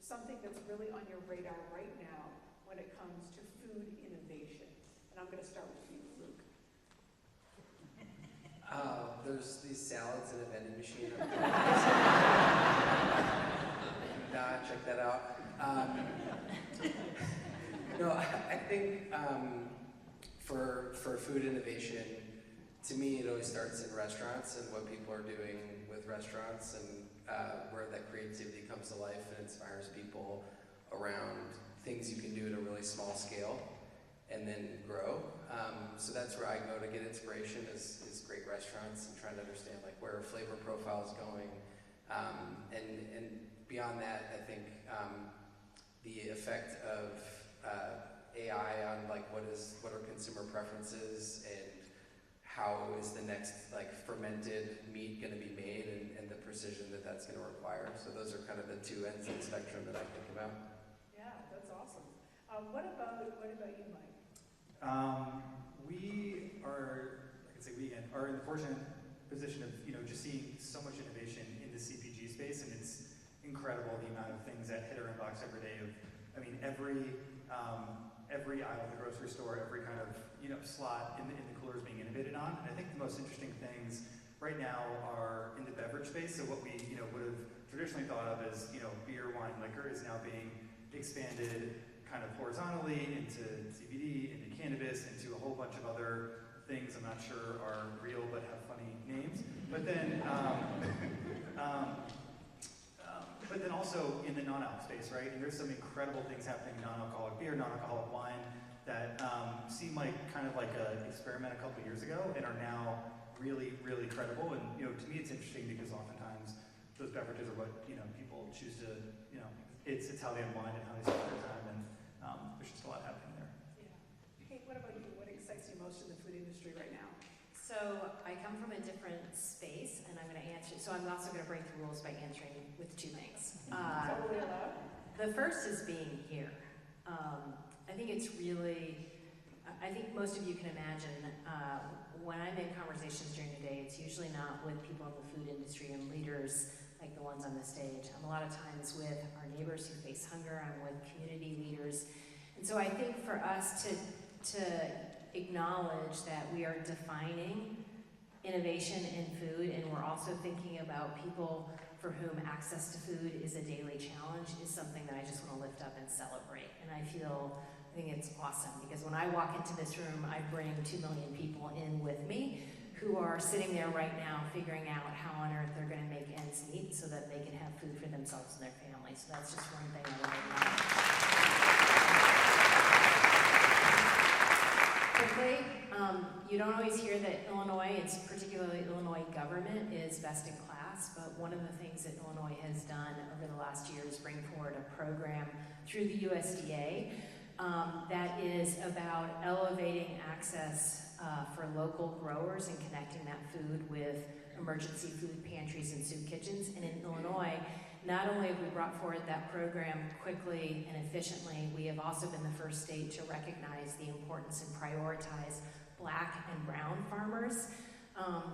something that's really on your radar right now when it comes to food innovation? And I'm going to start with you, Luke. There's these salads in a vending machine. Nah, check that out. No, I think for food innovation, to me, it always starts in restaurants and what people are doing with restaurants and where that creativity comes to life and inspires people around things you can do at a really small scale and then grow. So that's where I go to get inspiration is great restaurants and trying to understand like where flavor profile is going. And beyond that, I think the effect of AI on like what are consumer preferences and how is the next like fermented meat going to be made and the precision that that's going to require. So those are kind of the two ends of the spectrum that I think about. Yeah, that's awesome. What about you, Mike? We are, I can say we again, are in the fortunate position of just seeing so much innovation in the CPG space, and it's incredible the amount of things that hit our inbox every day. Every aisle of the grocery store, every kind of slot in the cooler is being innovated on. And I think the most interesting things right now are in the beverage space. So what we would have traditionally thought of as beer, wine, liquor is now being expanded kind of horizontally into CBD, into cannabis, into a whole bunch of other things I'm not sure are real but have funny names. But then also in the non-alc space, right? And there's some incredible things happening in non-alcoholic beer, non-alcoholic wine that seemed like kind of like an experiment a couple years ago and are now really, really credible. And to me, it's interesting because oftentimes those beverages are what people choose to it's how they unwind and how they spend their time, and there's just a lot happening there. Yeah. Hey, what about you? What excites you most in the food industry right now? So I come from a different space, and I'm going to answer. So I'm also going to break the rules by answering with two things. Totally allowed. The first is being here. I think it's really. I think most of you can imagine when I'm in conversations during the day, it's usually not with people in the food industry and leaders like the ones on the stage. I'm a lot of times with our neighbors who face hunger. I'm with community leaders, and so I think for us to acknowledge that we are defining innovation in food, and we're also thinking about people for whom access to food is a daily challenge is something that I just want to lift up and celebrate. And I think it's awesome because when I walk into this room, I bring 2 million people in with me who are sitting there right now figuring out how on earth they're going to make ends meet so that they can have food for themselves and their families. So that's just one thing I want to know. Quickly, you don't always hear that Illinois, it's particularly Illinois government, is best in class, but one of the things that Illinois has done over the last year is bring forward a program through the USDA that is about elevating access for local growers and connecting that food with emergency food pantries and soup kitchens. And in Illinois, not only have we brought forward that program quickly and efficiently, we have also been the first state to recognize the importance and prioritize Black and brown farmers.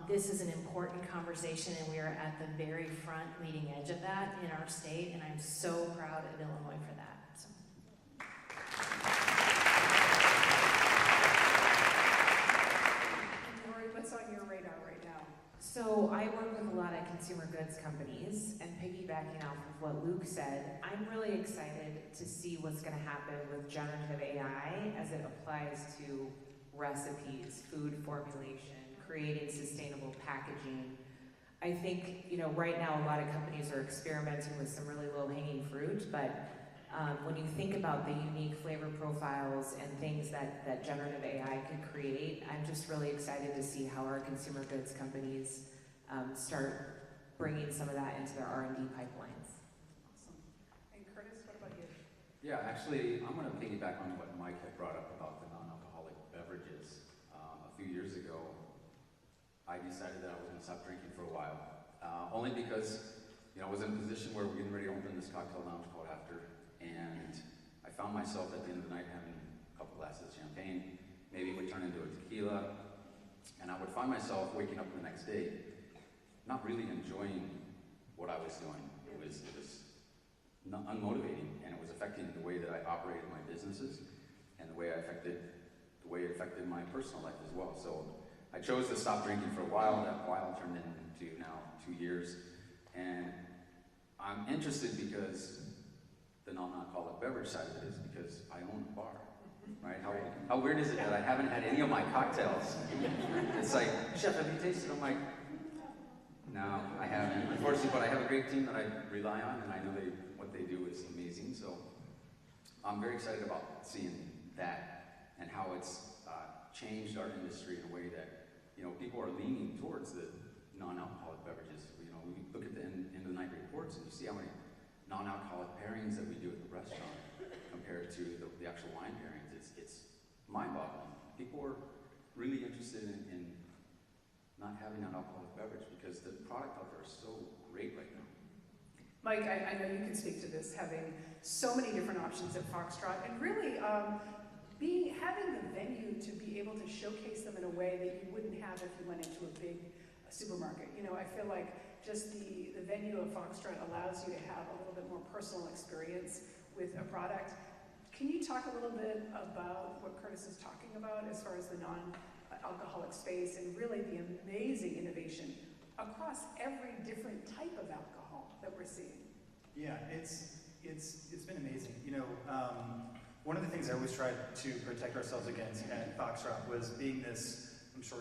This is an important conversation, and we are at the very front leading edge of that in our state, and I'm so proud of Illinois for that. So. Lori, what's on your radar right now? So I work with a lot of consumer goods companies, and piggybacking off of what Luke said, I'm really excited to see what's going to happen with generative AI as it applies to recipes, food formulation, creating sustainable packaging. I think, right now a lot of companies are experimenting with some really low-hanging fruit, but when you think about the unique flavor profiles and things that generative AI could create, I'm just really excited to see how our consumer goods companies start bringing some of that into their R&D pipelines. Awesome. And Curtis, what about you? Yeah, actually, I'm going to piggyback on what Mike had brought up about the non-alcoholic beverages. A few years ago, I decided that I was going to stop drinking for a while, only because I was in a position where we're getting ready to open this cocktail lounge called After, and I found myself at the end of the night having a couple glasses of champagne. Maybe it would turn into a tequila, and I would find myself waking up the next day not really enjoying what I was doing. It was unmotivating, and it was affecting the way that I operated my businesses and the way it affected my personal life as well. So I chose to stop drinking for a while. That while turned into now 2 years, and I'm interested because the non-alcoholic beverage side of it is because I own a bar, right? How weird is it that I haven't had any of my cocktails? It's like, chef, have you tasted? I'm like, no, I haven't, unfortunately, but I have a great team that I rely on, and I know what they do is amazing. So I'm very excited about seeing that and how it's changed our industry in a way that, people are leaning towards the non-alcoholic beverages. We look at the end of the night reports and you see how many non-alcoholic pairings that we do at the restaurant compared to the actual wine pairings. It's mind-boggling. People are really interested in not having an alcoholic beverage because the product out there is so great right now. Mike, I know you can speak to this, having so many different options at Foxtrot, and really having the venue to be able to showcase them in a way that you wouldn't have if you went into a big supermarket. I feel like just the venue of Foxtrot allows you to have a little bit more personal experience with a product. Can you talk a little bit about what Curtis is talking about as far as the non-alcoholic space and really the amazing innovation across every different type of alcohol that we're seeing? Yeah, it's been amazing. One of the things I always tried to protect ourselves against at Foxtrot was being this, I'm sure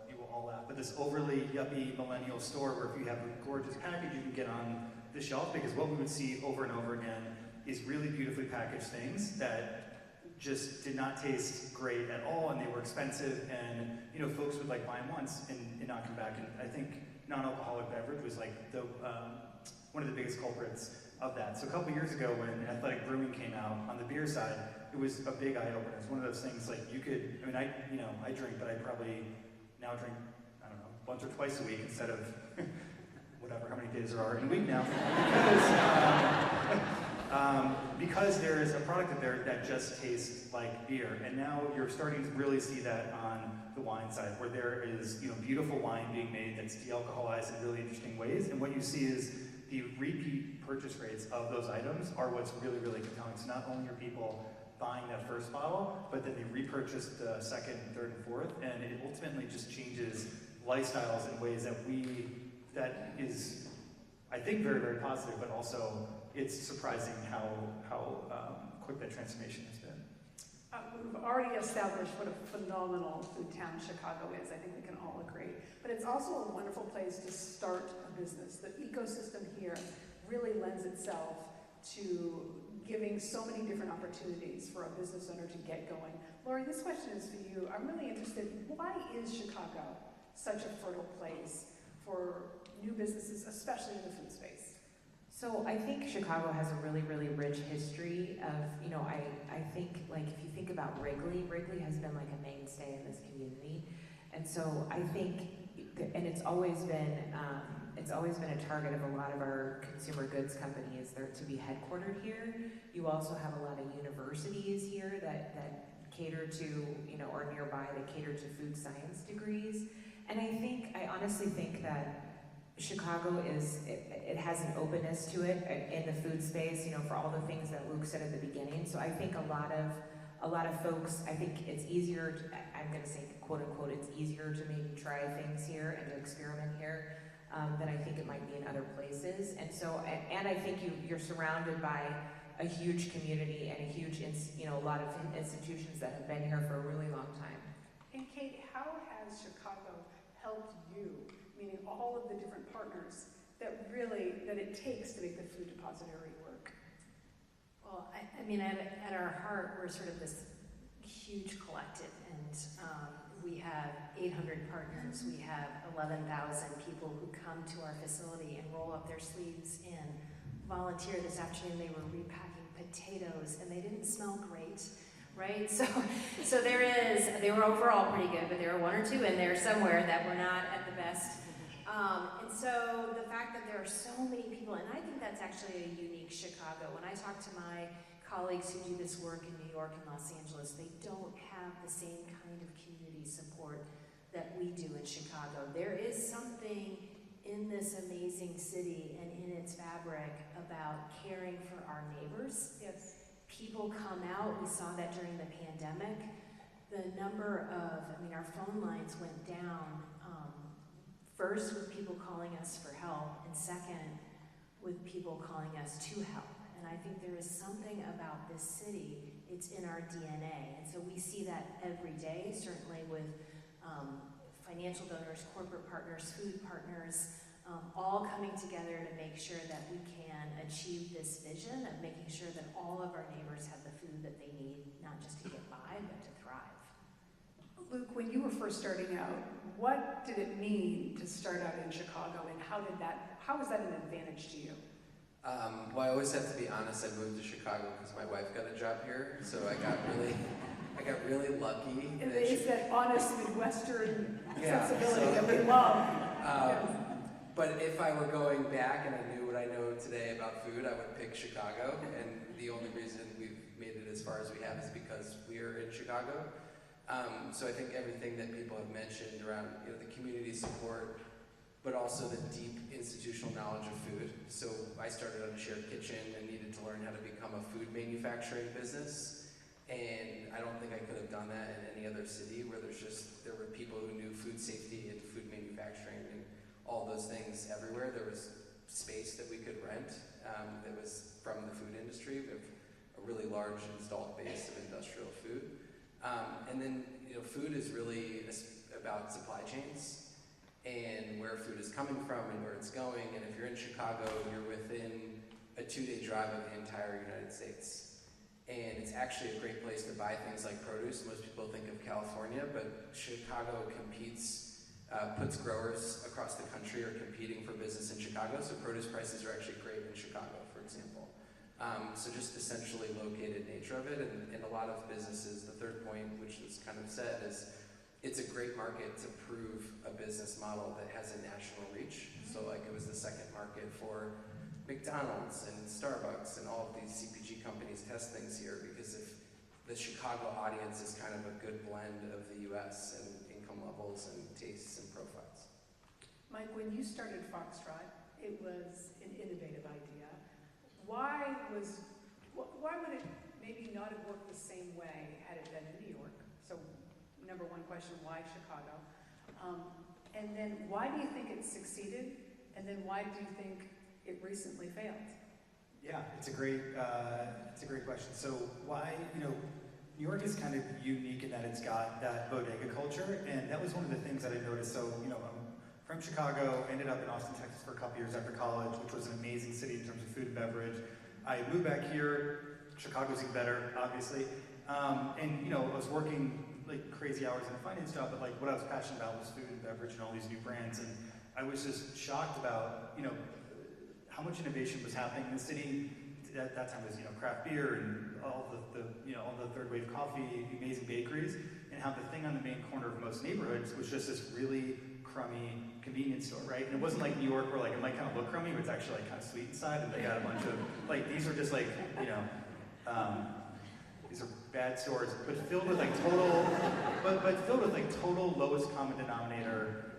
you will all laugh, but this overly yuppie millennial store where if you have a gorgeous package you can get on the shelf, because what we would see over and over again is really beautifully packaged things that just did not taste great at all, and they were expensive, and folks would buy them once and not come back. And I think non-alcoholic beverage was one of the biggest culprits of that. So a couple years ago when athletic brewing came out on the beer side, it was a big eye-opener. It's one of those things I drink, but I probably now drink, I don't know, once or twice a week instead of whatever, how many days there are in a week now. Because there is a product that just tastes like beer. And now you're starting to really see that on the wine side, where there is beautiful wine being made that's de-alcoholized in really interesting ways. And what you see is the repeat purchase rates of those items are what's really, really compelling. So not only are people buying that first bottle, but then they repurchase the second, third, and fourth, and it ultimately just changes lifestyles in ways that is, I think, very, very positive, but also it's surprising how quick that transformation has been. We've already established what a phenomenal food town Chicago is. I think we can all agree. But it's also a wonderful place to start a business. The ecosystem here really lends itself to giving so many different opportunities for a business owner to get going. Lori, this question is for you. I'm really interested, why is Chicago such a fertile place for new businesses, especially in the food space? So I think Chicago has a really, really rich history of, I think if you think about Wrigley has been a mainstay in this community. And so I think, and it's always been a target of a lot of our consumer goods companies there to be headquartered here. You also have a lot of universities here that cater to, or nearby that cater to food science degrees. And I honestly think that Chicago it has an openness to it in the food space, for all the things that Luke said at the beginning. So I think a lot of folks, I think it's easier, I'm going to say quote unquote, it's easier to maybe try things here and to experiment here than I think it might be in other places. And so, and I think you're surrounded by a huge community and a lot of institutions that have been here for a really long time. And Kate, how has Chicago helped you, meaning all of the different partners that it takes to make the food depository work? Well, at our heart, we're sort of this huge collective, and we have 800 partners. We have 11,000 people who come to our facility and roll up their sleeves and volunteer. This afternoon they were repacking potatoes, and they didn't smell great, right? So they were overall pretty good, but there were one or two in there somewhere that were not at the best. And so the fact that there are so many people, and I think that's actually a unique Chicago. When I talk to my colleagues who do this work in New York and Los Angeles, they don't have the same kind of community support that we do in Chicago. There is something in this amazing city and in its fabric about caring for our neighbors. Yes. People come out, we saw that during the pandemic. The number of, our phone lines went down, first with people calling us for help, and second with people calling us to help. And I think there is something about this city, it's in our DNA. And so we see that every day, certainly with financial donors, corporate partners, food partners, all coming together to make sure that we can achieve this vision of making sure that all of our neighbors have the food that they need, not just to get by, but to thrive. Luke, when you were first starting out, what did it mean to start out in Chicago, and how was that an advantage to you? Well, I always have to be honest. I moved to Chicago because my wife got a job here, so I got really lucky. And it's that honest Midwestern Yeah, sensibility that we love. Yes. But if I were going back and I knew what I know today about food, I would pick Chicago. And the only reason we've made it as far as we have is because we're in Chicago. So I think everything that people have mentioned around the community support, but also the deep institutional knowledge of food. So I started on a shared kitchen and needed to learn how to become a food manufacturing business. And I don't think I could have done that in any other city where there were people who knew food safety and food manufacturing and all those things everywhere. There was space that we could rent that was from the food industry. We have a really large installed base of industrial food. And then, food is really about supply chains and where food is coming from and where it's going. And if you're in Chicago, you're within a 2-day drive of the entire United States. And it's actually a great place to buy things like produce. Most people think of California, but Chicago puts growers across the country are competing for business in Chicago. So produce prices are actually great in Chicago, for example. So just essentially located nature of it, and a lot of businesses, the third point, which is kind of said, is it's a great market to prove a business model that has a national reach. So like it was the second market for McDonald's and Starbucks and all of these CPG companies test things here, because if the Chicago audience is kind of a good blend of the US and income levels and tastes and profiles. Mike, when you started Foxtrot, it was an innovative idea. Why would it maybe not have worked the same way had it been in New York? So, number one question, why Chicago? And then why do you think it succeeded? And then why do you think it recently failed? Yeah, it's a great question. So why, New York is kind of unique in that it's got that bodega culture, and that was one of the things that I noticed. So, I'm from Chicago, ended up in Austin, Texas for a couple years after college, which was an amazing city in terms of food and beverage. I moved back here. Chicago's even better, obviously. And I was working like crazy hours in a finance job, but like what I was passionate about was food and beverage and all these new brands. And I was just shocked about, how much innovation was happening in the city. At that time it was, craft beer and all the third wave coffee, amazing bakeries, and how the thing on the main corner of most neighborhoods was just this really crummy convenience store, right? And it wasn't like New York where like it might kind of look crummy, but it's actually like kind of sweet inside, and they got a bunch of like these are just like these are bad stores, but filled with like total lowest common denominator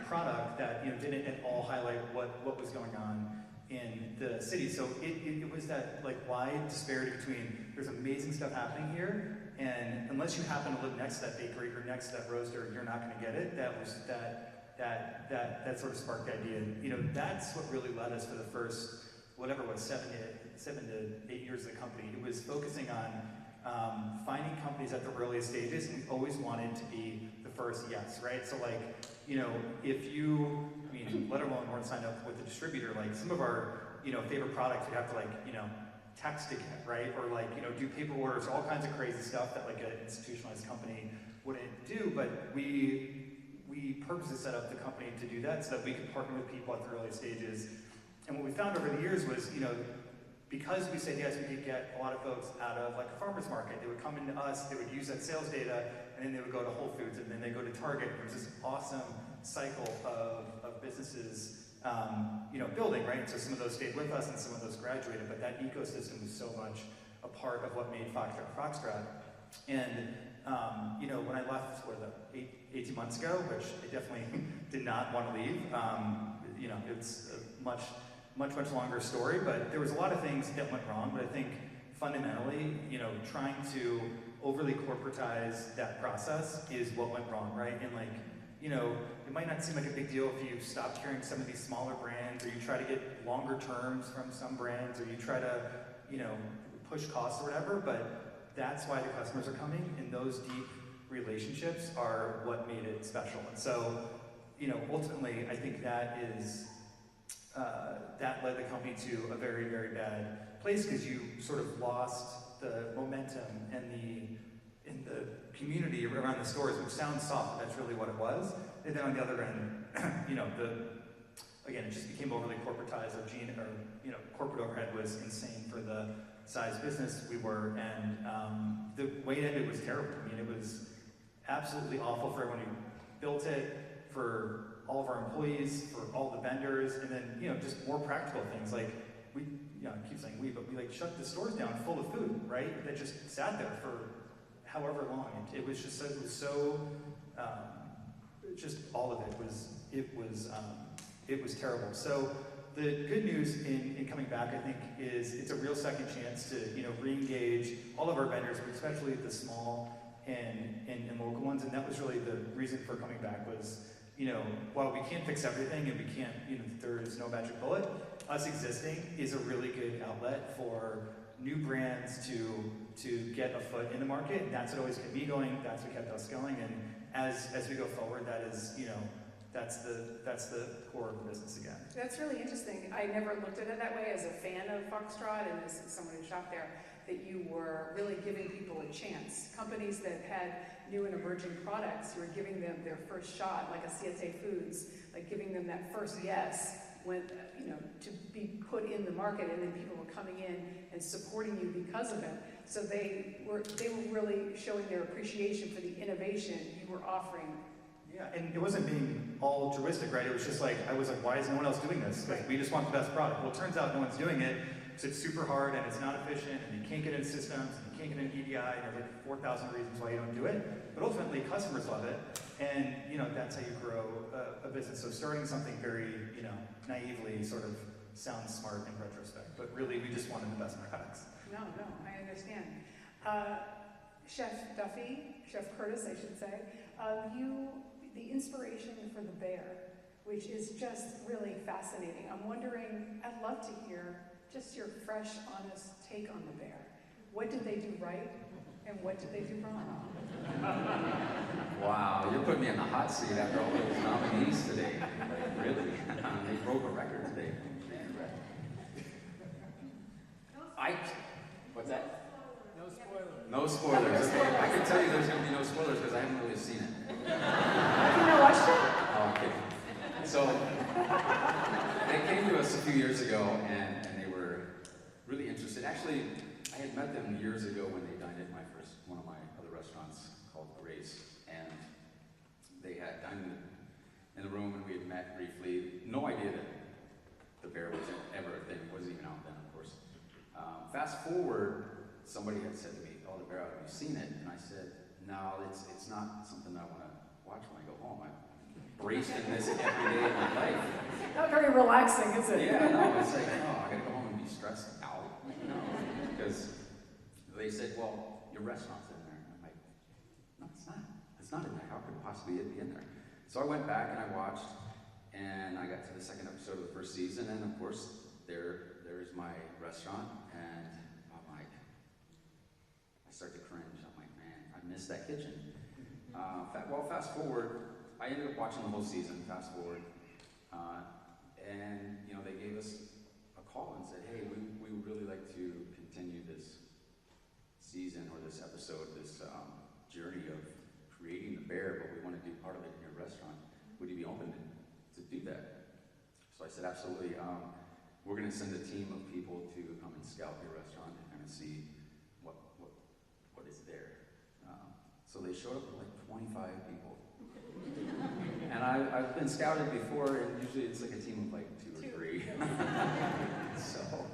product that didn't at all highlight what was going on in the city. So it was that like wide disparity between there's amazing stuff happening here, and unless you happen to live next to that bakery or next to that roaster, you're not going to get it. That was that sort of sparked the idea. And, that's what really led us for the first whatever it was 7 to 8 years of the company. It was focusing on finding companies at the earliest stages, and we always wanted to be the first yes, right? So like if you let alone weren't signed up with the distributor, like some of our favorite products you'd have to text to get, right? Or do paper orders, all kinds of crazy stuff that like an institutionalized company wouldn't do. But we purposely set up the company to do that so that we could partner with people at the early stages. And what we found over the years was, because we said yes, we could get a lot of folks out of like a farmer's market. They would come into us, they would use that sales data, and then they would go to Whole Foods, and then they go to Target. It was this awesome cycle of businesses building, right? So some of those stayed with us and some of those graduated, but that ecosystem was so much a part of what made Foxtrot. And when I left, 18 months ago, which I definitely did not want to leave, It's a much longer story, but there was a lot of things that went wrong. But I think fundamentally, trying to overly corporatize that process is what went wrong, right? And it might not seem like a big deal if you stop carrying some of these smaller brands, or you try to get longer terms from some brands, or you try to, push costs or whatever, but that's why the customers are coming, and those deep relationships are what made it special. And so, ultimately, I think that led the company to a very, very bad place, because you sort of lost the momentum and the community around the stores, which sounds soft, but that's really what it was. And then on the other end, it just became overly corporatized. Corporate overhead was insane for the size business we were, and the way it ended was terrible. I mean, it was absolutely awful for everyone who built it, for all of our employees, for all the vendors, and then just more practical things like I keep saying but we shut the stores down full of food, right? That just sat there for however long. It was all of it was terrible. So the good news in coming back, I think, is it's a real second chance to re-engage all of our vendors, but especially the small and local ones. And that was really the reason for coming back was, while we can't fix everything and we can't, there is no magic bullet, us existing is a really good outlet for new brands to get a foot in the market. And that's what always kept me going. That's what kept us going. And as we go forward, that is, that's the core of the business again. That's really interesting. I never looked at it that way as a fan of Foxtrot and as someone who shopped there, that you were really giving people a chance. Companies that had new and emerging products, you were giving them their first shot, like a Siete Foods, like giving them that first yes, when, to be put in the market, and then people were coming in and supporting you because of it. So they were really showing their appreciation for the innovation you were offering. Yeah, and it wasn't being all altruistic, right? It was just I was like, why is no one else doing this? Like, we just want the best product. Well, it turns out no one's doing it, because it's super hard and it's not efficient, and you can't get in systems, and you can't get in EDI, and there's 4,000 reasons why you don't do it. But ultimately, customers love it, and that's how you grow a business. So starting something very, naively sort of sounds smart in retrospect, but really we just wanted the best products. No, I understand. Chef Duffy, Chef Curtis, I should say, the inspiration for the bear, which is just really fascinating. I'm wondering, I'd love to hear just your fresh, honest take on the bear. What did they do right, and what did they do wrong? Wow, you're putting me in the hot seat after all those nominees today. Really? They broke a record today. What's that? No spoilers. No spoilers. Okay, I can tell you there's going to be no spoilers because I haven't really seen it. Have you not watched it? Oh, okay. So, they came to us a few years ago, and they were really interested. Actually, I had met them years ago when they dined at one of my other restaurants called Grace, and they had dined in the room, and we had met briefly. No idea that the bear was ever a thing. It wasn't even out then, of course. Fast forward, somebody had said to me, "Oh, the bear, have you seen it?" And I said, "No, it's not something that I want to watch when I go home. I'm braced in this every day of my life." Not very relaxing, is it? Yeah, no, it's like, oh, I gotta go home and be stressed out, because they said, "Well, your restaurant's in there." And I'm like, "No, it's not. It's not in there. How could possibly it be in there?" So I went back and I watched, and I got to the second episode of the first season, and of course, there's my restaurant, and I'm like, I start to cringe. I'm like, man, I miss that kitchen. Fast forward, I ended up watching the whole season, fast forward, and they gave us a call and said, "Hey, we would really like to continue this season or this episode, this journey of creating the bear, but we want to do part of it in your restaurant. Would you be open to do that?" So I said, "Absolutely. We're going to send a team of people to come and scout your restaurant and kind of see what is there." So they showed up with like 25 people. And I've been scouted before, and usually it's like a team of like 2 or 3. So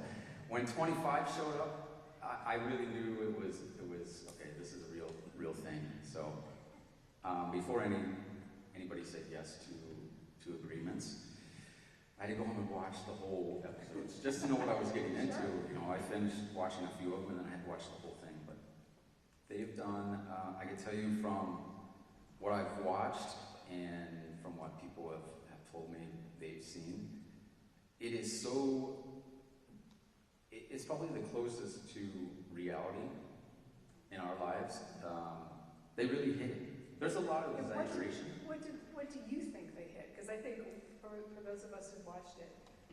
when 25 showed up, I really knew it was okay, this is a real thing. So before anybody said yes to agreements, I had to go home and watch the whole episodes just to know what I was getting into. You know, I finished watching a few of them and then I had to watch the whole thing. But they've done, I can tell you from what I've watched and from what people have told me they've seen, it is so, it's probably the closest to reality in our lives. They really hit it. There's a lot of exaggeration. What do you think they hit? Because I think for those of us who watched it,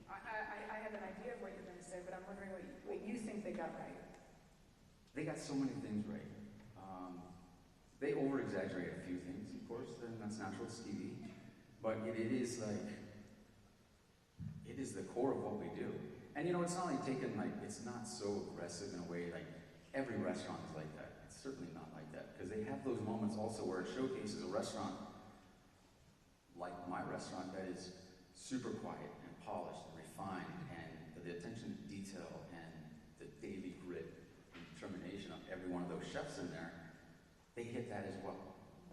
I have an idea of what you're going to say, but I'm wondering what you think they got right. They got so many things right. They over-exaggerate a few things, of course, and that's natural, it's TV. But it is like, it is the core of what we do. And you know, it's not like taken like, it's not so aggressive in a way, like every restaurant is like that. It's certainly not like that. Because they have those moments also where it showcases a restaurant, like my restaurant, that is super quiet and polished and refined, and the attention to detail and the daily grit and determination of every one of those chefs in there, they hit that as well.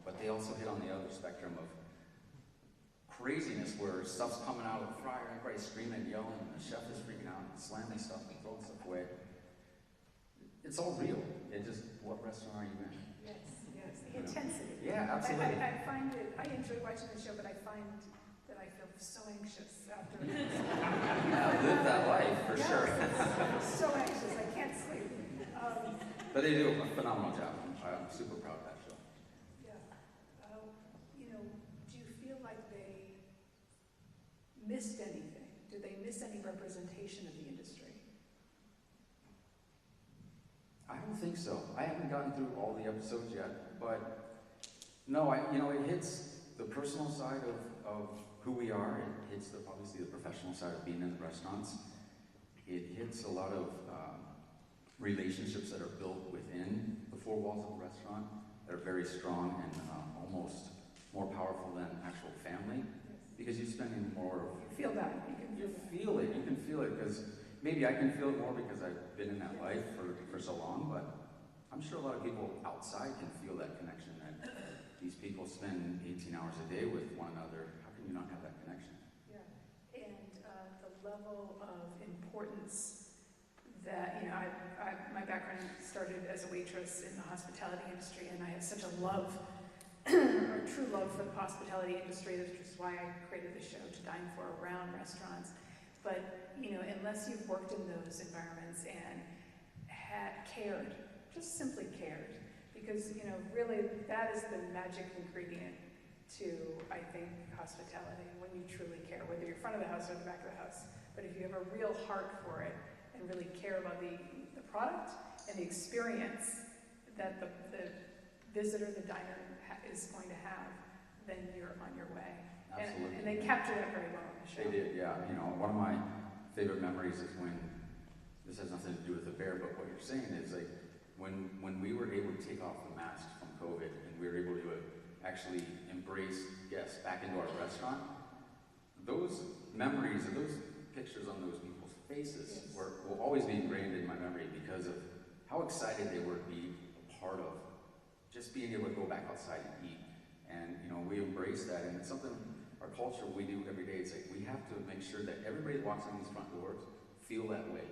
But they also hit on the other spectrum of craziness where stuff's coming out of the fryer and everybody's screaming and yelling and the chef is freaking out and slamming stuff and throwing stuff away. It's all real. It just, what restaurant are you in? Yes, the intensity. Yeah, absolutely. I find it, I enjoy watching the show, but I find that I feel so anxious after. Yeah, live that life, for sure. So anxious, I can't sleep. But they do a phenomenal job. I'm super proud of that show. Yeah. You know, do you feel like they missed anything? Did they miss any representation of the industry? I don't think so. I haven't gotten through all the episodes yet, but no, you know, it hits the personal side of who we are. It hits obviously the professional side of being in the restaurants. It hits a lot of relationships that are built within the four walls of the restaurant that are very strong and almost more powerful than actual family, because you're spending more of... You feel that. You feel it. You can feel it, because maybe I can feel it more because I've been in that life for so long, but I'm sure a lot of people outside can feel that connection, that these people spend 18 hours a day with one another. How can you not have that connection? Yeah, and the level of importance that, you know, my background started as a waitress in the hospitality industry, and I have such a love, or true love for the hospitality industry, which is why I created the show To Dine For around restaurants. But, you know, unless you've worked in those environments and cared, just simply cared, because, you know, really that is the magic ingredient to, I think, hospitality, when you truly care, whether you're front of the house or the back of the house. But if you have a real heart for it and really care about the product and the experience that the visitor, the diner is going to have, then you're on your way. Absolutely. And they captured that very well on the show. They did, yeah. You know, one of my favorite memories is when, this has nothing to do with the bear, but what you're saying is like, when we were able to take off the masks from COVID and we were able to actually embrace guests back into our restaurant, those memories and those pictures on those people's faces will always be ingrained in my memory because of how excited they were to be a part of just being able to go back outside and eat. And, you know, we embrace that, and it's something, our culture, we do every day. It's like we have to make sure that everybody that walks in these front doors feel that way.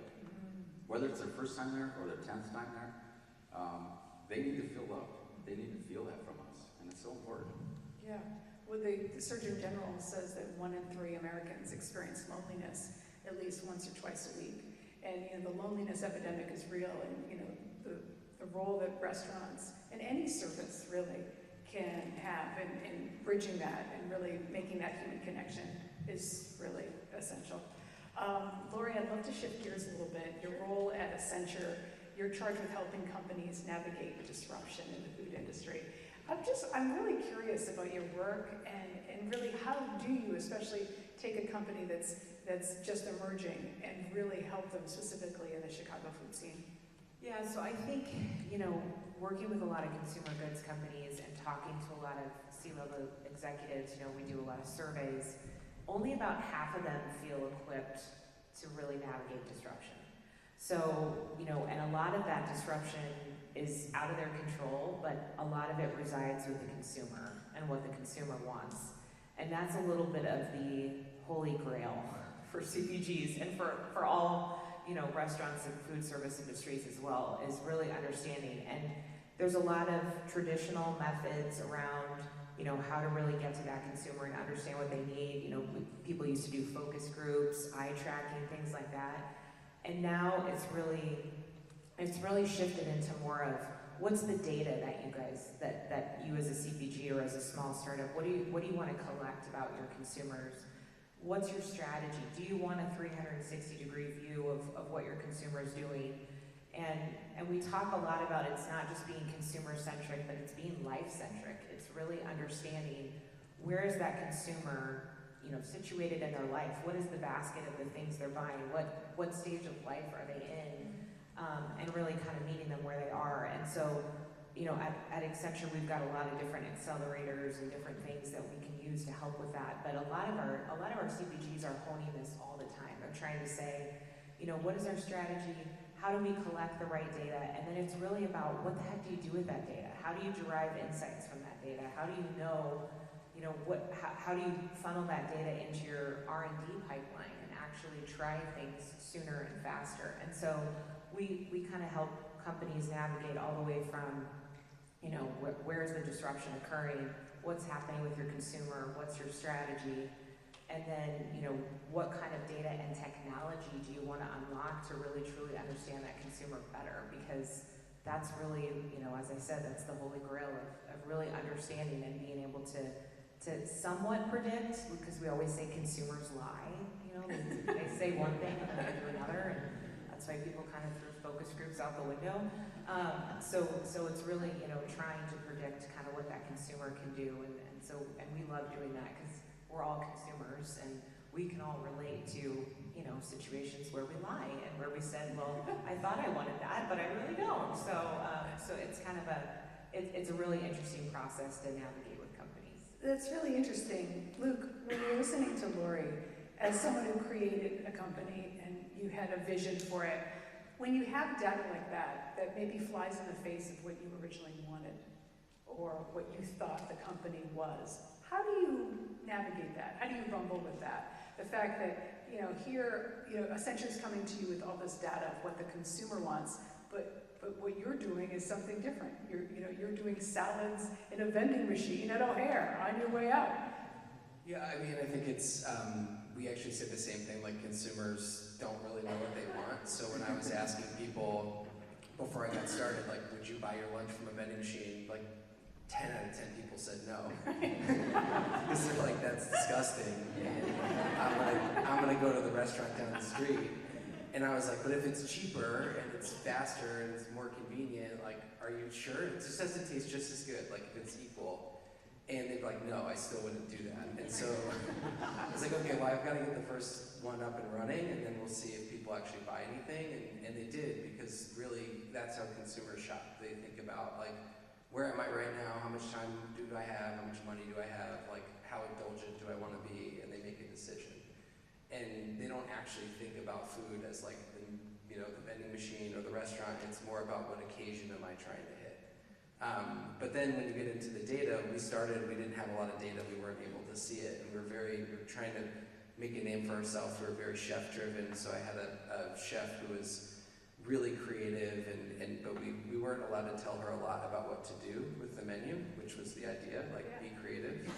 Whether it's their first time there or their 10th time there, they need to feel loved. They need to feel that from us, and it's so important. Yeah. Well, the Surgeon General says that 1 in 3 Americans experience loneliness at least once or twice a week. And, you know, the loneliness epidemic is real, and, you know, the role that restaurants and any service really can have in bridging that and really making that human connection is really essential. Lori, I'd love to shift gears a little bit. Your role at Accenture, you're charged with helping companies navigate disruption in the food industry. I'm really curious about your work and really how do you especially take a company that's just emerging and really help them specifically in the Chicago food scene? Yeah, so I think, you know, working with a lot of consumer goods companies and talking to a lot of C-level executives, you know, we do a lot of surveys, only about half of them feel equipped to really navigate disruption. So, you know, and a lot of that disruption is out of their control, but a lot of it resides with the consumer and what the consumer wants. And that's a little bit of the holy grail for CPGs and for all, restaurants and food service industries as well, is really understanding. And there's a lot of traditional methods around, how to really get to that consumer and understand what they need. People used to do focus groups, eye tracking, things like that. And now it's really shifted into more of, what's the data that you guys, that you as a CPG or as a small startup, what do you want to collect about your consumers? What's your strategy? Do you want a 360-degree view of what your consumer is doing? And we talk a lot about it's not just being consumer-centric, but it's being life-centric. It's really understanding where is that consumer, situated in their life? What is the basket of the things they're buying? What stage of life are they in? And really kind of meeting them where they are. And so, at Accenture, we've got a lot of different accelerators and different things that we can use to help with that. But a lot of our CPGs are honing this all the time. They're trying to say, what is our strategy? How do we collect the right data? And then it's really about, what the heck do you do with that data? How do you derive insights from that data? How do you know, how do you funnel that data into your R&D pipeline and actually try things sooner and faster? And so we kind of help companies navigate all the way from, where is the disruption occurring? What's happening with your consumer? What's your strategy? And then, what kind of data and technology do you want to unlock to really truly understand that consumer better? Because that's really, as I said, that's the holy grail of really understanding and being able to somewhat predict, because we always say consumers lie. They say one thing and then they do another, and that's why people kind of throw focus groups out the window. So it's really, trying to predict kind of what that consumer can do, and we love doing that because we're all consumers and we can all relate to, situations where we lie and where we said, well, I thought I wanted that, but I really don't. So it's kind of it's a really interesting process to navigate with companies. That's really interesting. Luke, when you're listening to Lori, as someone who created a company and you had a vision for it, when you have data like that maybe flies in the face of what you originally wanted or what you thought the company was, how do you navigate that? How do you rumble with that? The fact that, here, Accenture's coming to you with all this data of what the consumer wants, but what you're doing is something different. You're doing salads in a vending machine at O'Hare on your way out. Yeah, I think it's, we actually said the same thing, like consumers don't really know what they want. So when I was asking people before I got started, like, would you buy your lunch from a vending machine? Like, 10 out of 10 people said no. Because they're like, that's disgusting. And I'm gonna go to the restaurant down the street. And I was like, but if it's cheaper and it's faster and it's more convenient, like, are you sure? It just has to taste just as good, like if it's equal. And they'd be like, no, I still wouldn't do that. And so I was like, okay, well, I've got to get the first one up and running, and then we'll see if people actually buy anything. And they did, because really, that's how consumers shop. They think about, like, where am I right now? How much time do I have? How much money do I have? Like, how indulgent do I want to be? And they make a decision. And they don't actually think about food as like the vending machine or the restaurant. It's more about what occasion am I trying to hit. But then when you get into the data, we didn't have a lot of data. We weren't able to see it. And we were trying to make a name for ourselves. We were very chef-driven. So I had a chef who was really creative, but we weren't allowed to tell her a lot about what to do with the menu, which was the idea, like, be creative.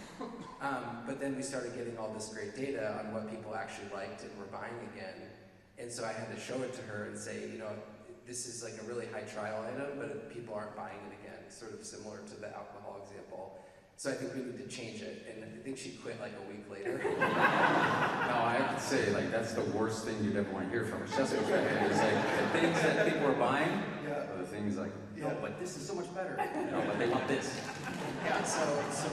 But then we started getting all this great data on what people actually liked and were buying again. And so I had to show it to her and say, this is like a really high trial item, but people aren't buying it again, sort of similar to the alcohol example. So I think we need to change it, and I think she quit like a week later. No, I have to say, like, that's the worst thing you'd ever want to hear from a chef's perspective. It's like, the things that people are buying are the things like, no, but this is so much better. No, but they want this. Yeah, so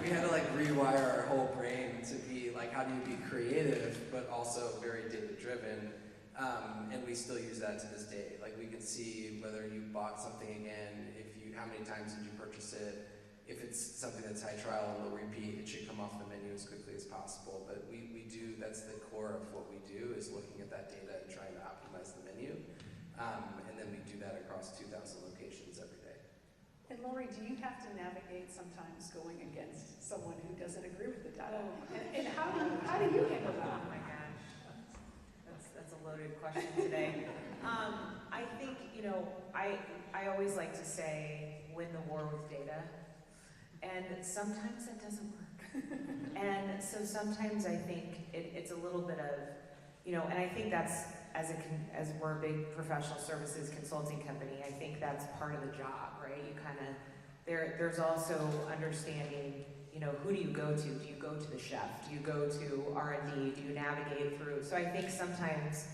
we had to like rewire our whole brain to be like, how do you be creative, but also very data-driven? And we still use that to this day. Like, we can see whether you bought something again, how many times did you purchase it. If it's something that's high trial and low repeat, it should come off the menu as quickly as possible. But we do, that's the core of what we do, is looking at that data and trying to optimize the menu. And then we do that across 2,000 locations every day. And Lori, do you have to navigate sometimes going against someone who doesn't agree with the data? And how do you handle that? Oh my gosh. loaded question today. I think, you know, I always like to say, win the war with data. And sometimes that doesn't work. And so sometimes I think it's a little bit of, you know, and I think that's, as we're a big professional services consulting company, I think that's part of the job, right? You kind of, there's also understanding, you know, who do you go to? Do you go to the chef? Do you go to R&D? Do you navigate through? So I think sometimes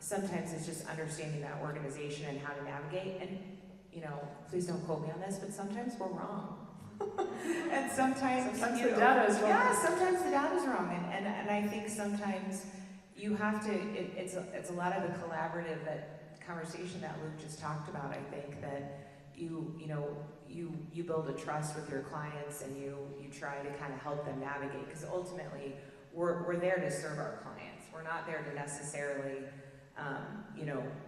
it's just understanding that organization and how to navigate. And, you know, please don't quote me on this, but sometimes we're wrong. And sometimes the data is wrong. Yeah, sometimes the data is wrong. And I think sometimes you have to, it's a lot of the collaborative conversation that Luke just talked about. I think that you build a trust with your clients and you try to kind of help them navigate, because ultimately we're there to serve our clients. We're not there to necessarily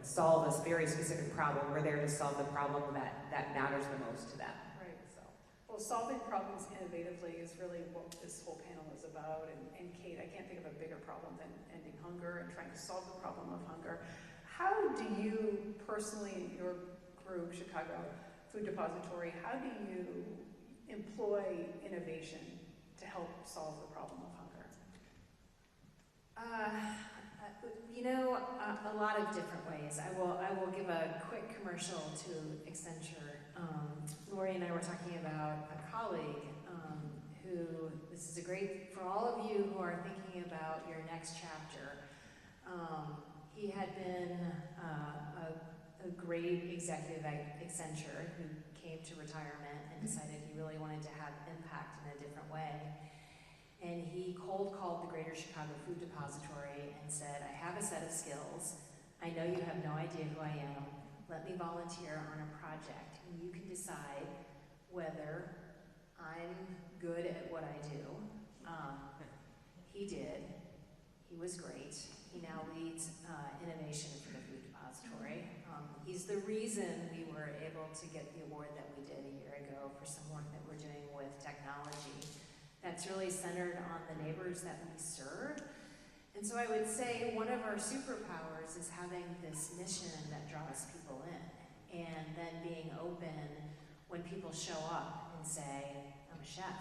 solve a very specific problem. We're there to solve the problem that matters the most to them. Right. So, well, solving problems innovatively is really what this whole panel is about. And Kate, I can't think of a bigger problem than ending hunger and trying to solve the problem of hunger. How do you personally, in your group, Chicago Food Depository, how do you employ innovation to help solve the problem of hunger? A lot of different ways. I will give a quick commercial to Accenture. Lori and I were talking about a colleague who, this is a great, for all of you who are thinking about your next chapter, he had been a great executive at Accenture who came to retirement and decided he really wanted to have impact in a different way. And he cold called the Greater Chicago Food Depository and said, I have a set of skills. I know you have no idea who I am. Let me volunteer on a project and you can decide whether I'm good at what I do. He did. He was great. He now leads innovation for the Food Depository. He's the reason we were able to get the award that we did a year ago for some work that we're doing with technology that's really centered on the neighbors that we serve. And so I would say one of our superpowers is having this mission that draws people in, and then being open when people show up and say, I'm a chef,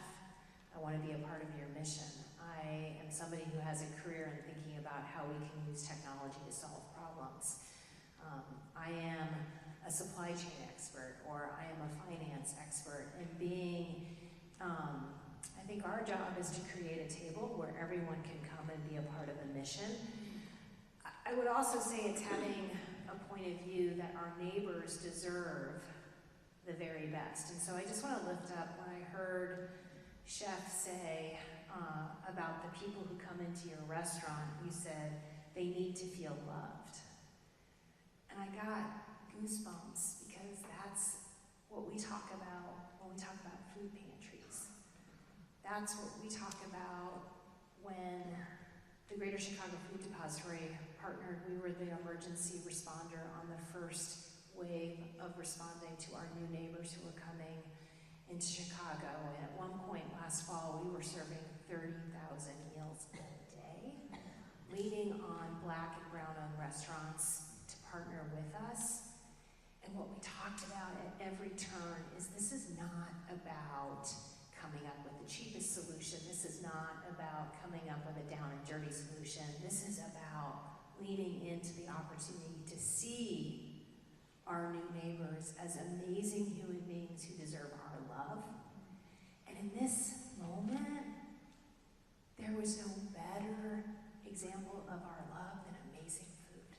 I want to be a part of your mission. I am somebody who has a career in thinking about how we can use technology to solve problems. I am a supply chain expert, or I am a finance expert, and being, I think our job is to create a table where everyone can come and be a part of the mission. I would also say it's having a point of view that our neighbors deserve the very best. And so I just want to lift up when I heard Chef say about the people who come into your restaurant, you said they need to feel loved. And I got goosebumps because that's what we talk about when we talk about food pantries. That's what we talk about when the Greater Chicago Food Depository partnered. We were the emergency responder on the first wave of responding to our new neighbors who were coming into Chicago. And at one point last fall, we were serving 30,000 meals a day, leaning on Black and brown-owned restaurants to partner with us. And what we talked about at every turn is this is not about coming up with the cheapest solution. This is not about coming up with a down and dirty solution. This is about leaning into the opportunity to see our new neighbors as amazing human beings who deserve our love. And in this moment, there was no better example of our love than amazing food.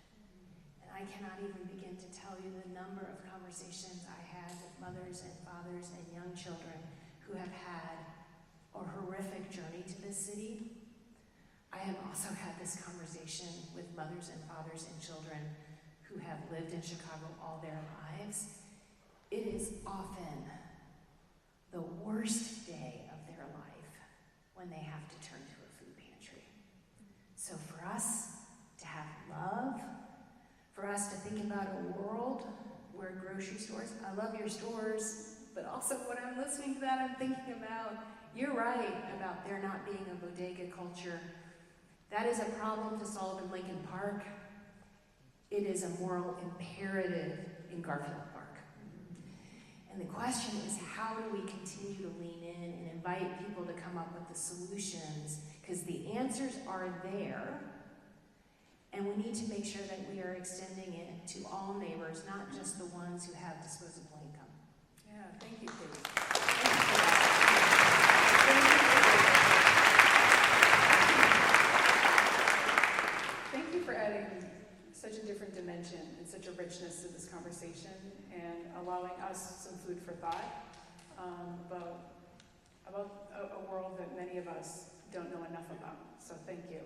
And I cannot even begin to tell you the number of conversations I had with mothers and fathers and young children who have had a horrific journey to this city. I have also had this conversation with mothers and fathers and children who have lived in Chicago all their lives. It is often the worst day of their life when they have to turn to a food pantry. So for us to have love, for us to think about a world where grocery stores, I love your stores, but also when I'm listening to that, I'm thinking about, you're right about there not being a bodega culture. That is a problem to solve in Lincoln Park. It is a moral imperative in Garfield Park. And the question is, how do we continue to lean in and invite people to come up with the solutions? Because the answers are there, and we need to make sure that we are extending it to all neighbors, not just the ones who have disposable income. Yeah, thank you, Katie. Thank you for adding such a different dimension and such a richness to this conversation and allowing us some food for thought about a world that many of us don't know enough about. So thank you.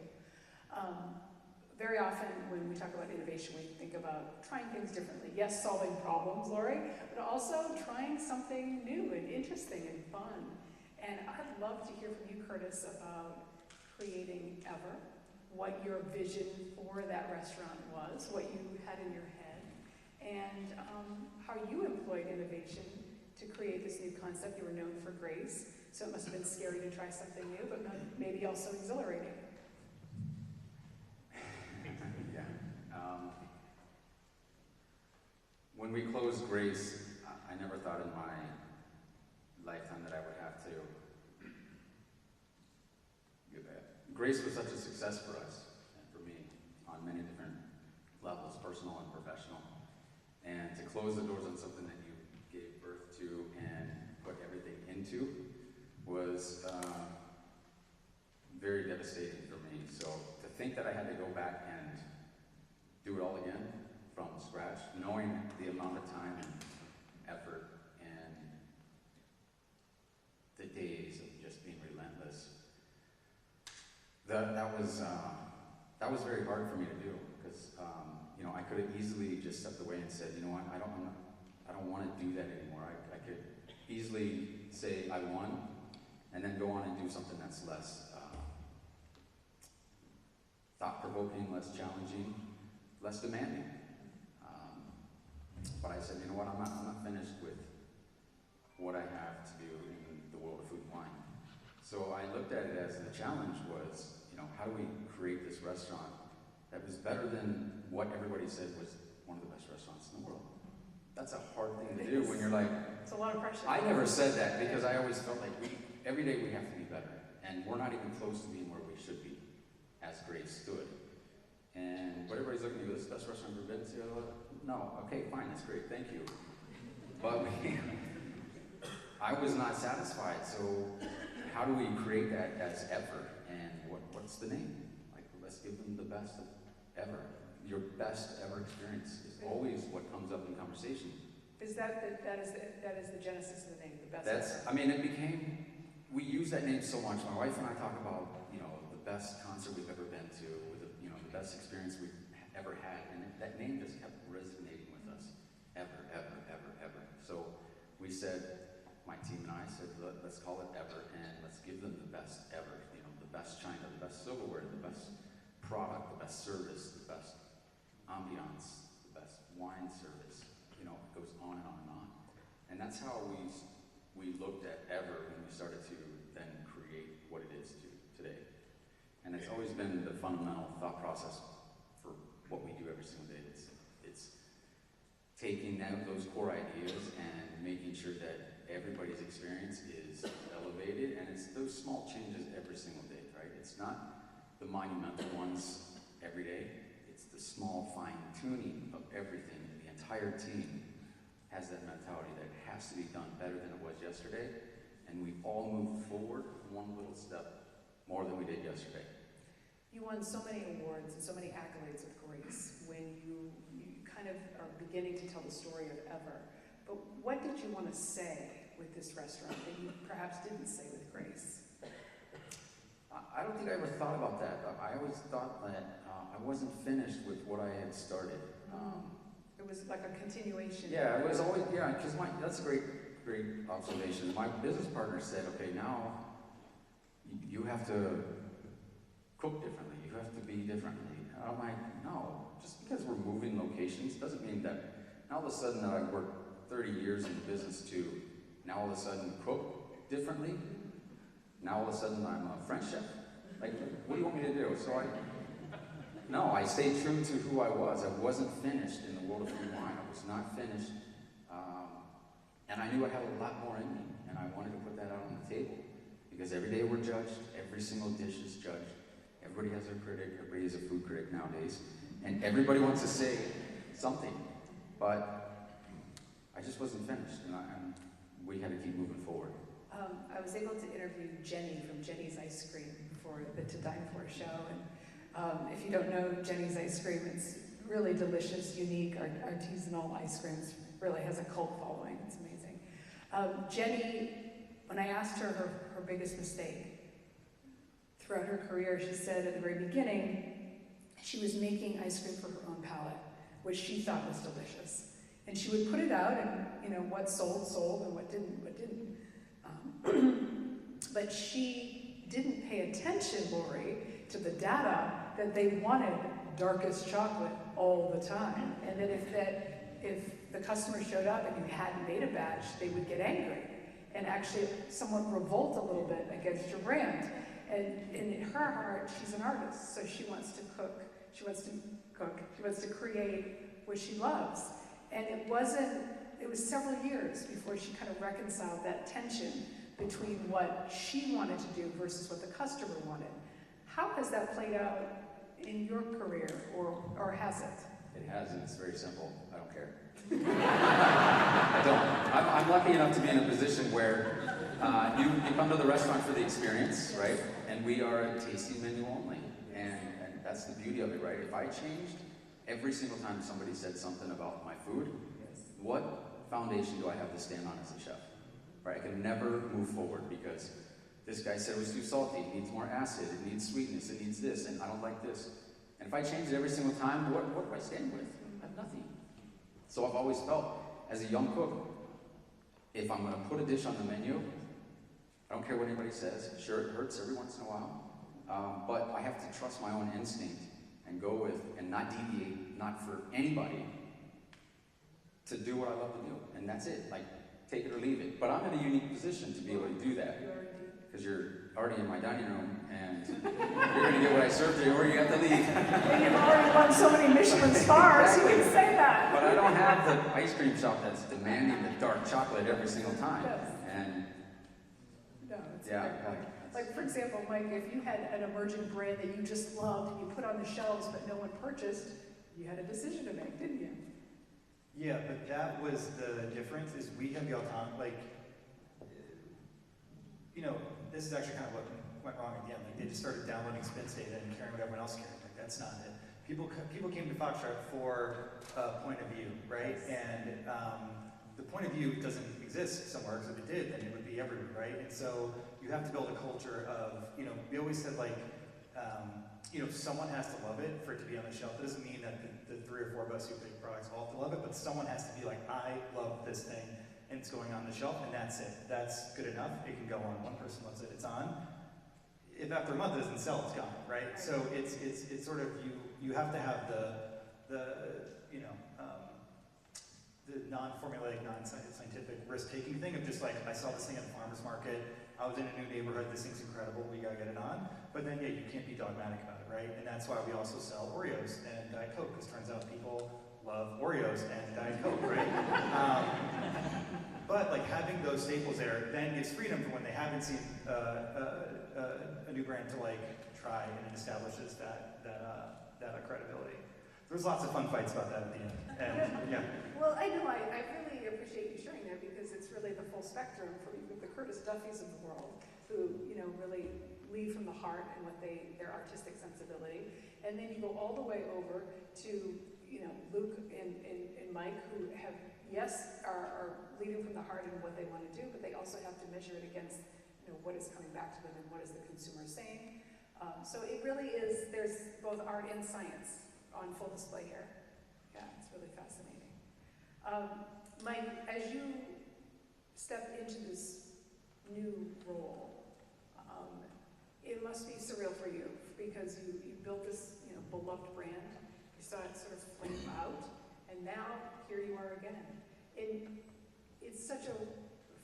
Very often when we talk about innovation, we think about trying things differently. Yes, solving problems, Lori, but also trying something new and interesting and fun. And I'd love to hear from you, Curtis, about creating Ever, what your vision for that restaurant was, what you had in your head, and how you employed innovation to create this new concept. You were known for grace, so it must have been scary to try something new, but maybe also exhilarating. Yeah. When we closed Grace, I never thought in my lifetime that I would have to give that. Grace was such a success for us and for me on many different levels, personal and professional. And to close the doors on something that you gave birth to and put everything into was very devastating for me. So to think that I had to go back and do it all again from scratch, knowing the amount of time and effort and the days of just being relentless, that was very hard for me to do, because I could have easily just stepped away and said, you know what, I don't want to do that anymore. I could easily say I won and then go on and do something that's less thought-provoking, less challenging, less demanding. But I said, you know what, I'm not finished with what I have to do in the world of food and wine. So I looked at it as the challenge was, how do we create this restaurant that was better than what everybody said was one of the best restaurants in the world? That's a hard thing to do when you're like, it's a lot of pressure. I never said that because I always felt like every day we have to be better. And we're not even close to being where we should be as Grace stood. But everybody's looking at you, this is the best restaurant I've ever been to. No, okay, fine, that's great, thank you. But I was not satisfied, so how do we create that as Ever? And what's the name? Like, let's give them the best of ever. Your best ever experience is always what comes up in conversation. Is that is the genesis of the name, the best? We use that name so much. My wife and I talk about, the best concert we've ever been to, with the best experience we've ever had, and that name just kept resonating with us. Ever, ever, ever, ever. So we said, my team and I said, let's call it Ever, and let's give them the best ever. The best china, the best silverware, the best product, the best service, the best ambiance, the best wine service. It goes on and on and on. And that's how we looked at Ever when we started to then create what it is today. And it's always been the fundamental thought process for what we do every single day. It's taking those core ideas and making sure that everybody's experience is elevated, and it's those small changes every single day, right? It's not the monumental ones every day. It's the small fine-tuning of everything. The entire team has that mentality that it has to be done better than it was yesterday, and we've all moved forward one little step more than we did yesterday. You won so many awards and so many accolades with Grace when you kind of are beginning to tell the story of Ever. But what did you want to say with this restaurant that you perhaps didn't say with Grace? I don't think I ever thought about that. I always thought that I wasn't finished with what I had started. It was like a continuation. Yeah, it was always, because that's a great observation. My business partner said, okay, now you have to cook differently. You have to be differently. And I'm like, no, just because we're moving locations doesn't mean that now all of a sudden that I worked 30 years in the business to now all of a sudden cook differently. Now all of a sudden I'm a French chef. Like, what do you want me to do? So I stayed true to who I was. I wasn't finished in the world of food wine. I was not finished. And I knew I had a lot more in me, and I wanted to put that out on the table. Because every day we're judged, every single dish is judged. Everybody has their critic, everybody is a food critic nowadays. And everybody wants to say something, but I just wasn't finished, and we had to keep moving forward. I was able to interview Jenny from Jenny's Ice Cream for the To Dine For show, and if you don't know Jenny's Ice Cream, it's really delicious, unique, artisanal ice creams. Really has a cult following. It's amazing. Jenny, when I asked her her biggest mistake throughout her career, she said at the very beginning she was making ice cream for her own palate, which she thought was delicious, and she would put it out, and what sold, and what didn't. But she didn't pay attention, Lori, to the data that they wanted darkest chocolate all the time, and that if the customer showed up and you hadn't made a batch, they would get angry and actually somewhat revolt a little bit against your brand. And in her heart, she's an artist, so she wants to cook, she wants to create what she loves. And it was several years before she kind of reconciled that tension between what she wanted to do versus what the customer wanted. How has that played out in your career, or has it? It has, and it's very simple. I don't care. I don't. I'm lucky enough to be in a position where you come to the restaurant for the experience, right? And we are a tasting menu only. And that's the beauty of it, right? If I changed every single time somebody said something about my food, what foundation do I have to stand on as a chef? Right? I can never move forward because this guy said it was too salty, it needs more acid, it needs sweetness, it needs this, and I don't like this. And if I change it every single time, what do I stand with? I have nothing. So I've always felt, as a young cook, if I'm going to put a dish on the menu, I don't care what anybody says. Sure, it hurts every once in a while, but I have to trust my own instinct and go with, and not deviate, not for anybody, to do what I love to do. And that's it. Like, take it or leave it. But I'm in a unique position to be able to do that. Because you're already in my dining room, and you're going to get what I served you, or you have to leave. And you've already won so many Michelin stars, exactly. You can say that. But I don't have the ice cream shop that's demanding the dark chocolate every single time. Yes. And no, it's yeah, like for example, Mike, if you had an emerging brand that you just loved and you put on the shelves but no one purchased, you had a decision to make, didn't you? Yeah, but that was the difference, is we have the autonomy, like, this is actually kind of what went wrong at the end. Like, they just started downloading Spence data and caring what everyone else cared. Like, that's not it. People came to Foxtrot for a point of view, right? And the point of view doesn't exist somewhere, because if it did, then it would be everywhere, right? And so you have to build a culture of, we always said, like, someone has to love it for it to be on the shelf. It doesn't mean that the 3 or 4 of us who make products all have to love it, but someone has to be like, I love this thing, and it's going on the shelf, and that's it. That's good enough. It can go on. One person loves it, it's on. If after a month it doesn't sell, it's gone, right? So it's sort of, you have to have the non-formulaic, non-scientific risk-taking thing of just like, I saw this thing at the farmer's market, I was in a new neighborhood, this thing's incredible, we gotta get it on. But then, you can't be dogmatic about it, right? And that's why we also sell Oreos and Diet Coke, because turns out people love Oreos and Diet Coke, right? But like having those staples there then gives freedom for when they haven't seen a new brand to like try, and it establishes that credibility. There's lots of fun fights about that at the end. And yeah. Well, I know, I really appreciate you sharing that, because it's really the full spectrum from the Curtis Duffys of the world, who, really lead from the heart and their artistic sensibility. And then you go all the way over to, Luke and Mike, who have, are leading from the heart in what they want to do, but they also have to measure it against, what is coming back to them and what is the consumer saying. So it really is, there's both art and science on full display here. Yeah, it's really fascinating. Mike, as you step into this new role, it must be surreal for you, because you built this beloved brand, you saw it sort of flame out, and now here you are again. It's such a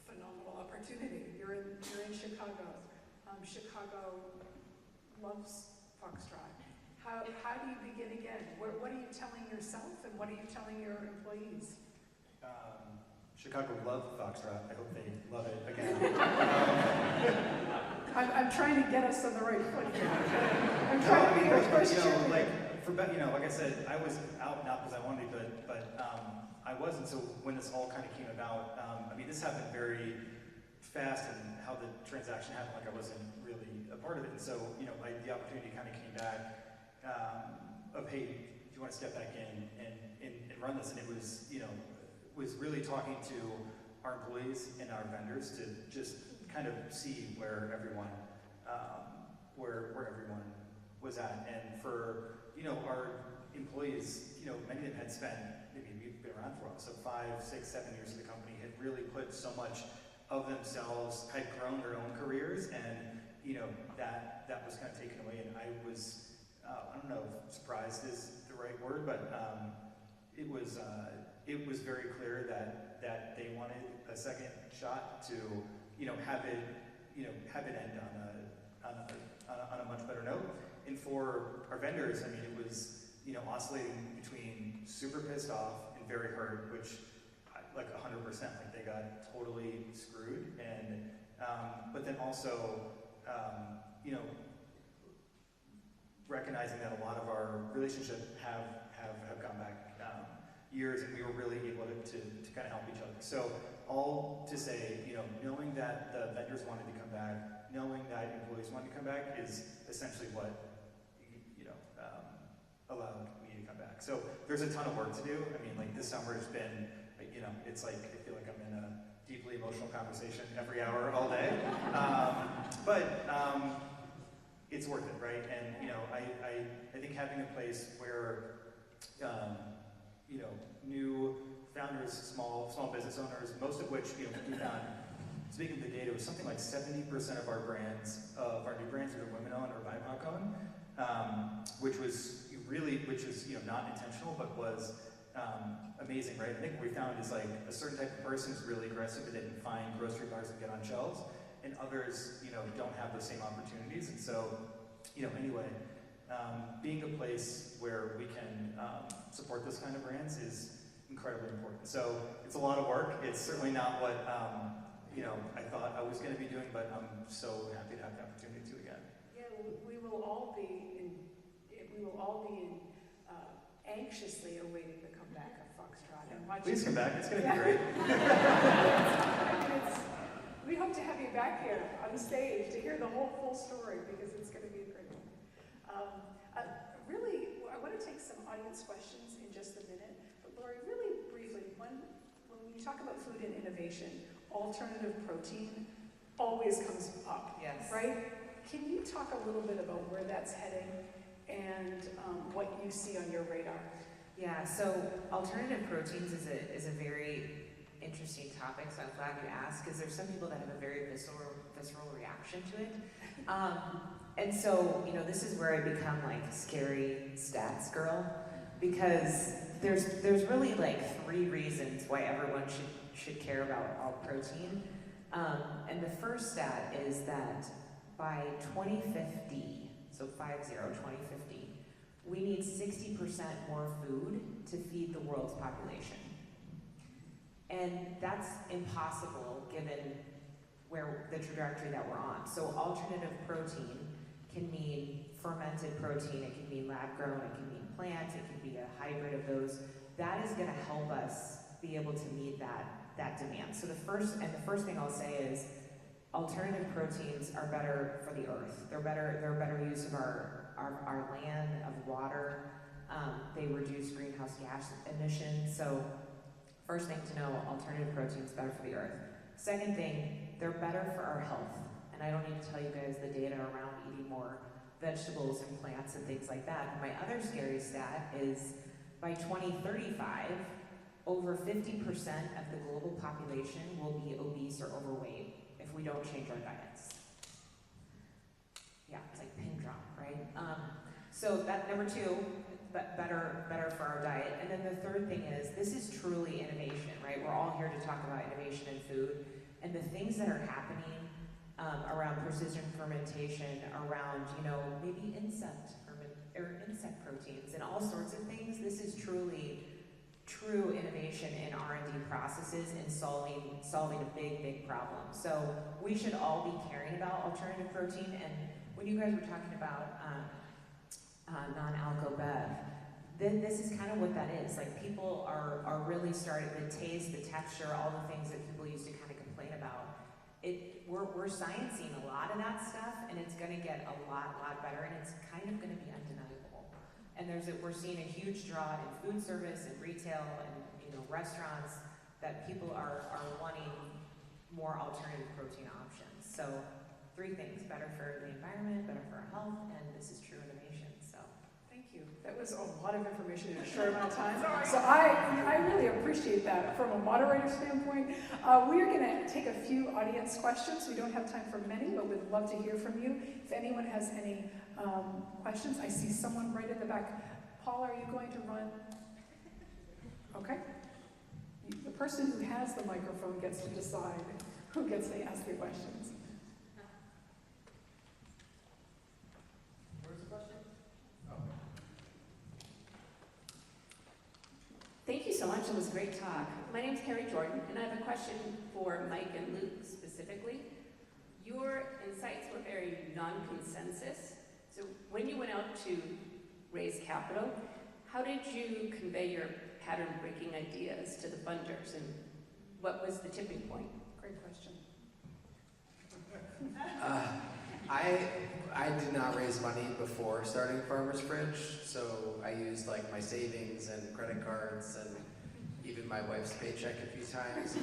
phenomenal opportunity. You're in Chicago. Chicago loves Foxtrot. How do you begin again? What are you telling yourself and what are you telling your employees? Chicago loved Foxtrot. I hope they love it again. I'm trying to get us on the right foot here. I'm trying to be your first cheerleader. Like I said, I was out not because I wanted to, but I wasn't. So when this all kind of came about, this happened very fast, and how the transaction happened, like I wasn't really a part of it. And so, the opportunity kind of came back of, hey, do you want to step back in and run this? And it was, was really talking to our employees and our vendors to just kind of see where everyone was at. And for our employees, many of them had spent, maybe we've been around for a while, so 5, 6, 7 years in the company, had really put so much of themselves, had grown their own careers, and that was kind of taken away. And I was, I don't know if surprised is the right word, but it was very clear that they wanted a second shot to have it end on a much better note. And for our vendors, it was oscillating between super pissed off and very hurt, which like 100%, like they got totally screwed, and but then also recognizing that a lot of our relationships have gone back years, and we were really able to kind of help each other. So all to say, knowing that the vendors wanted to come back, knowing that employees wanted to come back is essentially what allowed me to come back. So there's a ton of work to do. This summer has been, it's like I feel like I'm in a deeply emotional conversation every hour, all day. But it's worth it, right? And I think having a place where new founders, small business owners, most of which we found, speaking of the data, it was something like 70% of our new brands are women-owned or BIPOC-owned, which is not intentional, but was amazing, right? I think what we found is like a certain type of person is really aggressive and they can find grocery bars and get on shelves, and others, don't have those same opportunities. And so, anyway, being a place where we can support those kind of brands is incredibly important. So it's a lot of work. It's certainly not what I thought I was going to be doing, but I'm so happy to have the opportunity to again. Yeah, we will all be anxiously awaiting the comeback of Foxtrot and watching. Please come back. It's going to be great. We hope to have you back here on the stage to hear the whole full story, because it's going to be great. Really, I want to take some audience questions in just a minute, but Lori, really briefly, when you talk about food and innovation, alternative protein always comes up, Yes. right? Can you talk a little bit about where that's heading and what you see on your radar? Yeah, so alternative proteins is a very interesting topic, so I'm glad you asked, because there's some people that have a very visceral reaction to it. And so, this is where I become like scary stats girl, because there's really like 3 reasons why everyone should care about all protein. And the first stat is that by 2050, so 2050, we need 60% more food to feed the world's population. And that's impossible given where the trajectory that we're on. So alternative protein can mean fermented protein, it can mean lab grown, it can mean plant, it can be a hybrid of those. That is going to help us be able to meet that demand. So the first thing I'll say is alternative proteins are better for the earth. They're a better use of our land, of water. They reduce greenhouse gas emissions. So first thing to know, alternative proteins better for the earth. Second thing, they're better for our health. And I don't need to tell you guys the data around eating more vegetables and plants and things like that. My other scary stat is by 2035, over 50% of the global population will be obese or overweight if we don't change our diets. Yeah, it's like pin drop, right? So that number 2, better for our diet. And then the third thing is, this is truly innovation, right? We're all here to talk about innovation in food, and the things that are happening around precision fermentation, around, maybe insect proteins and all sorts of things. This is truly true innovation in R&D processes and solving a big problem. So we should all be caring about alternative protein. And when you guys were talking about non-alco bev, this is kind of what that is. Like, people are really starting, the taste, the texture, all the things that people used to kind of complain about. We're sciencing a lot of that stuff, and it's going to get a lot better, and it's kind of going to be undeniable. And we're seeing a huge draw in food service and retail and restaurants, that people are wanting more alternative protein options. So 3 things: better for the environment, better for our health, and this is true innovation. So thank you. That was a lot of information in a short amount of time. So I really appreciate that. From a moderator standpoint, we are going to take a few audience questions. We don't have time for many, but we'd love to hear from you. If anyone has any questions, I see someone right in the back. Paul, are you going to run? Okay. The person who has the microphone gets to decide who gets to ask the questions. Where's the question? Oh. Thank you so much. It was a great talk. My name is Carrie Jordan, and I have a question for Mike and Luke specifically. Your insights were very non-consensus. So when you went out to raise capital, how did you convey your pattern-breaking ideas to the funders, and what was the tipping point? Great question. I did not raise money before starting Farmer's Fridge, so I used like my savings and credit cards and even my wife's paycheck a few times.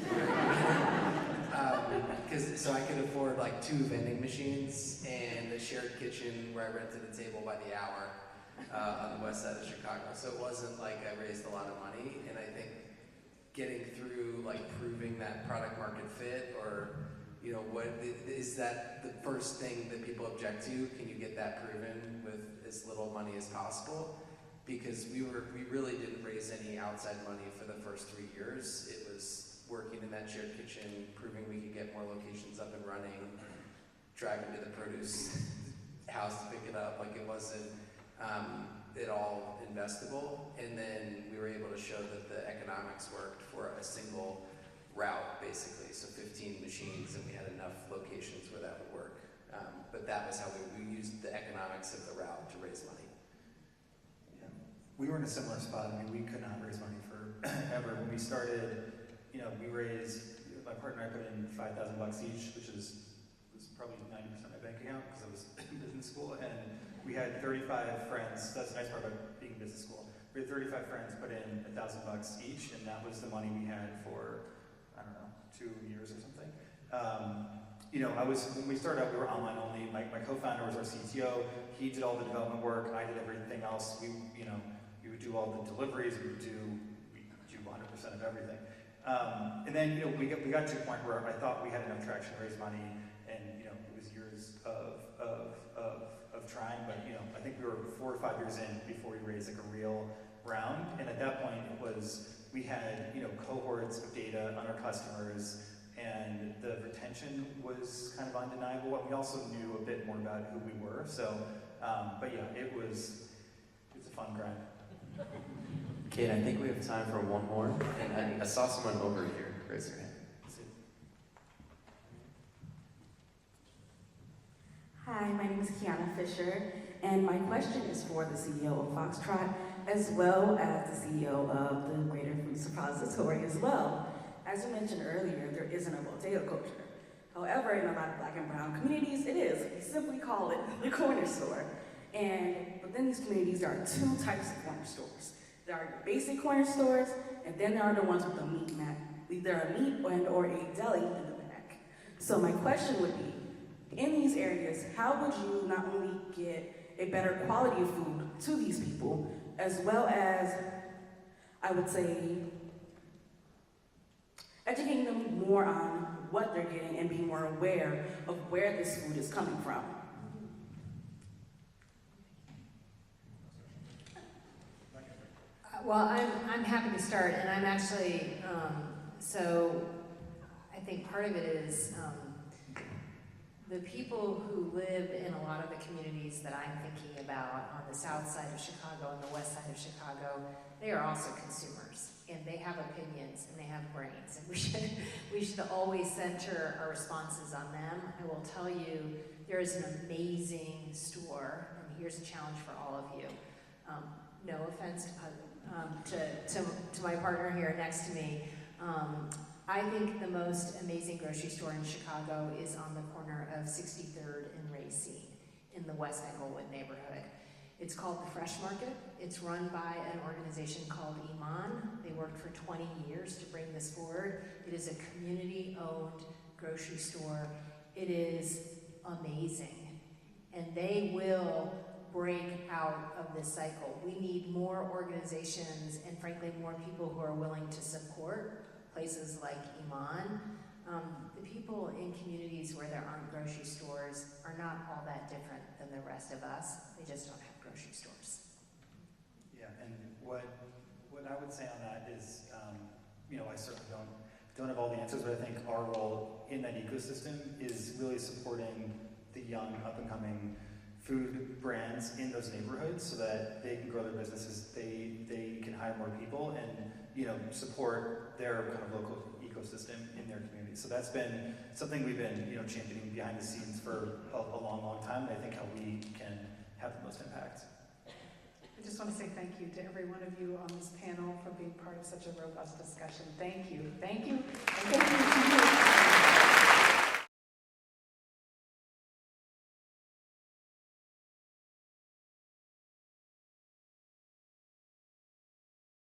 So I could afford like 2 vending machines and a shared kitchen where I rented a table by the hour on the west side of Chicago. So it wasn't like I raised a lot of money, and I think getting through like proving that product market fit, or what is that the first thing that people object to? Can you get that proven with as little money as possible? Because we really didn't raise any outside money for the first 3 years. It was working in that shared kitchen, proving we could get more locations up and running, driving to the produce house to pick it up. Like, it wasn't at all investable. And then we were able to show that the economics worked for a single route, basically. So 15 machines, and we had enough locations where that would work. But that was how we used the economics of the route to raise money. Yeah. We were in a similar spot. I mean, we could not raise money forever. When we started, we raised, my partner and I put in $5,000 each, which was probably 90% of my bank account, because I was in business school, and we had 35 friends. That's the nice part about being in business school. We had 35 friends put in $1,000 each, and that was the money we had for, I don't know, 2 years or something. When we started out, we were online only. My co-founder was our CTO. He did all the development work. I did everything else. We would do all the deliveries. We do 100% of everything. And then, we got to a point where I thought we had enough traction to raise money, and it was years of trying, but I think we were 4 or 5 years in before we raised like a real round. And at that point, we had cohorts of data on our customers, and the retention was kind of undeniable. And we also knew a bit more about who we were. So, but yeah, it was a fun grind. Kate, I think we have time for one more. And I saw someone over here. Raise your hand. Hi, my name is Kiana Fisher, and my question is for the CEO of Foxtrot, as well as the CEO of the Greater Food Suppository as well. As you mentioned earlier, there isn't a bodega culture. However, in a lot of Black and brown communities, it is. We simply call it the corner store. And within these communities, there are 2 types of corner stores. There are your basic corner stores, and then there are the ones with the meat mat, either a meat or a deli in the back. So my question would be, in these areas, how would you not only get a better quality of food to these people, as well as, I would say, educating them more on what they're getting and being more aware of where this food is coming from? Well, I'm happy to start, and I'm actually, so I think part of it is the people who live in a lot of the communities that I'm thinking about on the south side of Chicago and the west side of Chicago, they are also consumers, and they have opinions and they have brains, and we should always center our responses on them. I will tell you, there is an amazing store, and here's a challenge for all of you. No offense to my partner here next to me. I think the most amazing grocery store in Chicago is on the corner of 63rd and Racine in the West Englewood neighborhood. It's called the Fresh Market. It's run by an organization called Iman. They worked for 20 years to bring this forward. It is a community-owned grocery store. It is amazing. And they will break out of this cycle. We need more organizations and frankly more people who are willing to support places like Iman. The people in communities where there aren't grocery stores are not all that different than the rest of us. They just don't have grocery stores. Yeah, and what I would say on that is, I certainly don't have all the answers, but I think our role in that ecosystem is really supporting the young, up-and-coming food brands in those neighborhoods so that they can grow their businesses, they can hire more people, and support their kind of local ecosystem in their community. So that's been something we've been championing behind the scenes for a long, long time, and I think how we can have the most impact. I just want to say thank you to every one of you on this panel for being part of such a robust discussion. Thank you. Thank you. And thank you to you.